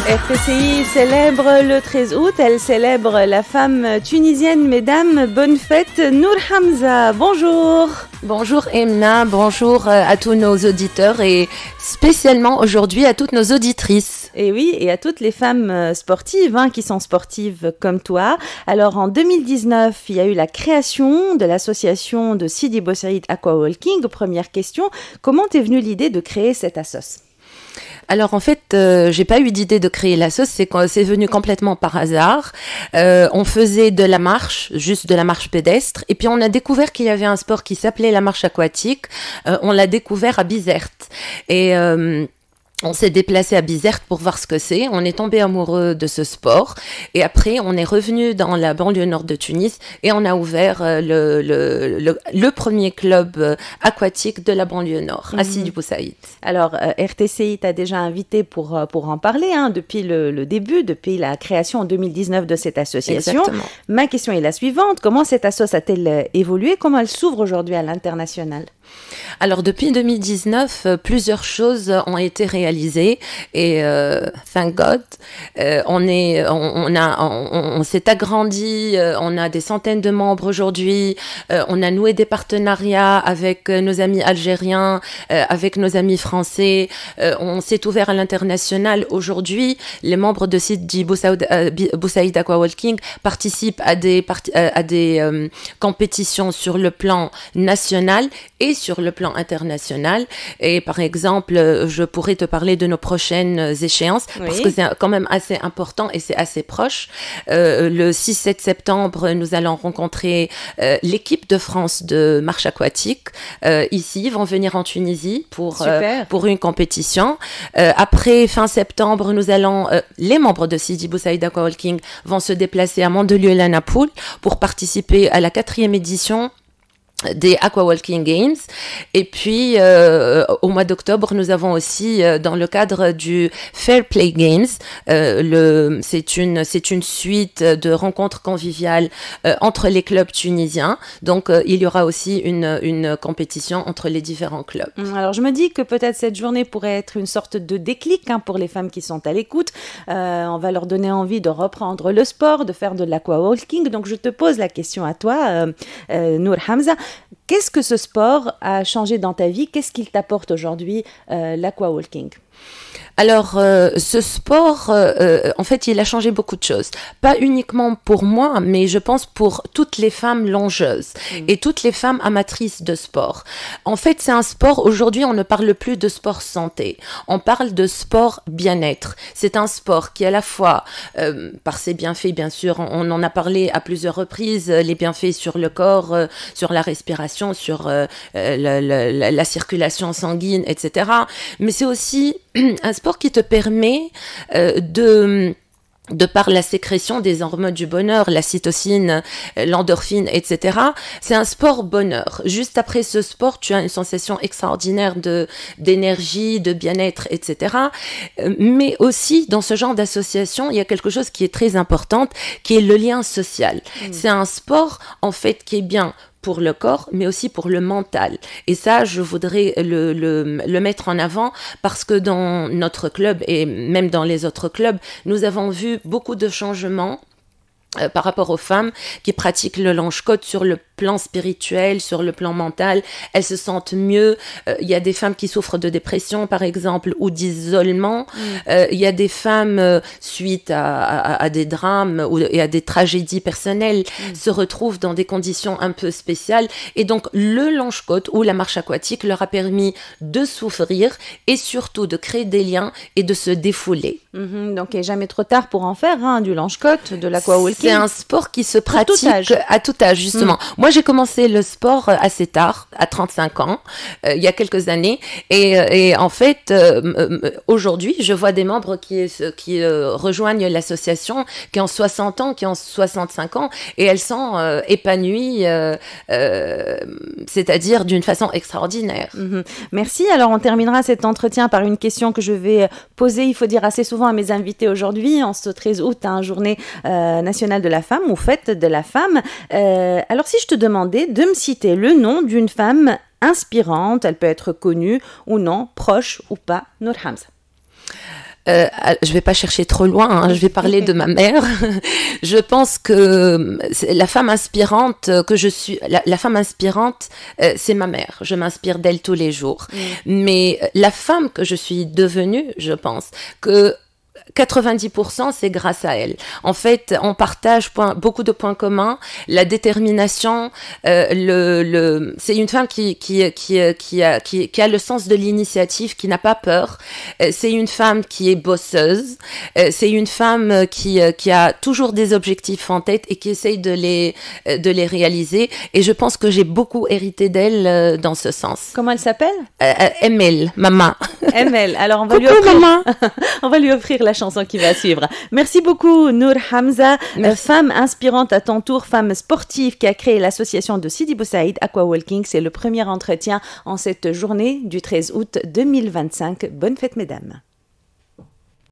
RTCI célèbre le 13 août, elle célèbre la femme tunisienne. Mesdames, bonne fête, Nour Hamza, bonjour. Bonjour Emna, bonjour à tous nos auditeurs et spécialement aujourd'hui à toutes nos auditrices. Et oui, et à toutes les femmes sportives qui sont sportives comme toi. Alors en 2019, il y a eu la création de l'association de Sidi Bou Saïd Aquawalking. Première question, comment t'es venue l'idée de créer cette assoce ? Alors en fait, j'ai pas eu d'idée de créer la sauce, c'est venu complètement par hasard. On faisait de la marche, juste de la marche pédestre, et puis on a découvert qu'il y avait un sport qui s'appelait la marche aquatique. On l'a découvert à Bizerte et on s'est déplacé à Bizerte pour voir ce que c'est. On est tombé amoureux de ce sport. Et après, on est revenu dans la banlieue nord de Tunis et on a ouvert le premier club aquatique de la banlieue nord, à Sidi Bou Saïd. Alors, RTCI t'a déjà invité pour en parler depuis le début, depuis la création en 2019 de cette association. Exactement. Ma question est la suivante. Comment cette association a-t-elle évolué? Comment elle s'ouvre aujourd'hui à l'international? Alors depuis 2019, plusieurs choses ont été réalisées et thank God, on s'est agrandi, on a des centaines de membres aujourd'hui, on a noué des partenariats avec nos amis algériens, avec nos amis français, on s'est ouvert à l'international. Aujourd'hui, les membres de Sidi Bou Saïd Aquawalking participent à des compétitions sur le plan national et sur le plan international. Et par exemple, je pourrais te parler de nos prochaines échéances, parce que c'est quand même assez important et c'est assez proche. Le 6-7 septembre, nous allons rencontrer l'équipe de France de marche aquatique. Ici, ils vont venir en Tunisie pour une compétition. Après, fin septembre, les membres de Sidi Bou Saïd Aquawalking vont se déplacer à Mandelieu-la-Napoule pour participer à la 4e édition des Aquawalking Games. Et puis au mois d'octobre, nous avons aussi dans le cadre du Fair Play Games, c'est une suite de rencontres conviviales entre les clubs tunisiens. Donc il y aura aussi une compétition entre les différents clubs. Alors je me dis que peut-être cette journée pourrait être une sorte de déclic pour les femmes qui sont à l'écoute. On va leur donner envie de reprendre le sport, de faire de l'aquawalking. Donc je te pose la question à toi, Nour Hamza. Qu'est-ce que ce sport a changé dans ta vie? Qu'est-ce qu'il t'apporte aujourd'hui, l'aquawalking? Alors, ce sport, en fait, il a changé beaucoup de choses. Pas uniquement pour moi, mais je pense pour toutes les femmes longeuses et toutes les femmes amatrices de sport. En fait, c'est un sport, aujourd'hui, on ne parle plus de sport santé. On parle de sport bien-être. C'est un sport qui, à la fois, par ses bienfaits, bien sûr, on en a parlé à plusieurs reprises, les bienfaits sur le corps, sur la respiration, sur la circulation sanguine, etc. Mais c'est aussi un sport qui te permet de par la sécrétion des hormones du bonheur, la cytocine, l'endorphine, etc. C'est un sport bonheur. Juste après ce sport, tu as une sensation extraordinaire d'énergie, de bien-être, etc. Mais aussi, dans ce genre d'association, il y a quelque chose qui est très important, qui est le lien social. C'est un sport, en fait, qui est bien pour le corps, mais aussi pour le mental. Et ça, je voudrais le mettre en avant parce que dans notre club et même dans les autres clubs, nous avons vu beaucoup de changements par rapport aux femmes qui pratiquent le longe-côte sur le plan spirituel, sur le plan mental. Elles se sentent mieux. Il y a des femmes qui souffrent de dépression, par exemple, ou d'isolement. Il y a des femmes, suite à des drames et à des tragédies personnelles, se retrouvent dans des conditions un peu spéciales. Et donc, le longe-côte ou la marche aquatique leur a permis de souffrir et surtout de créer des liens et de se défouler. Donc, il n'est jamais trop tard pour en faire du longe-côte, de l'aquawalking. C'est un sport qui se pratique à tout âge, justement. Moi, j'ai commencé le sport assez tard, à 35 ans, il y a quelques années. Et en fait, aujourd'hui, je vois des membres qui rejoignent l'association, qui ont 60 ans, qui ont 65 ans, et elles sont épanouies, c'est-à-dire d'une façon extraordinaire. Merci. Alors, on terminera cet entretien par une question que je vais poser, il faut dire, assez souvent à mes invités aujourd'hui, en ce 13 août, journée nationale de la femme ou fête de la femme. Alors, si je te demandais de me citer le nom d'une femme inspirante, elle peut être connue ou non, proche ou pas, Nour Hamza. Je vais pas chercher trop loin, hein, je vais parler de ma mère. Je pense que la femme inspirante que je suis, la femme inspirante, c'est ma mère. Je m'inspire d'elle tous les jours. Mais la femme que je suis devenue, je pense que 90% c'est grâce à elle. En fait, on partage beaucoup de points communs, la détermination, c'est une femme qui a le sens de l'initiative, qui n'a pas peur. C'est une femme qui est bosseuse. C'est une femme qui a toujours des objectifs en tête et qui essaye de les réaliser. Et je pense que j'ai beaucoup hérité d'elle dans ce sens. Comment elle s'appelle? Emel, maman. Emel. Alors on va lui offrir la chanson qui va suivre. Merci beaucoup Nour Hamza, femme inspirante à ton tour, femme sportive qui a créé l'association de Sidi Bou Saïd Aquawalking. C'est le premier entretien en cette journée du 13 août 2025. Bonne fête mesdames.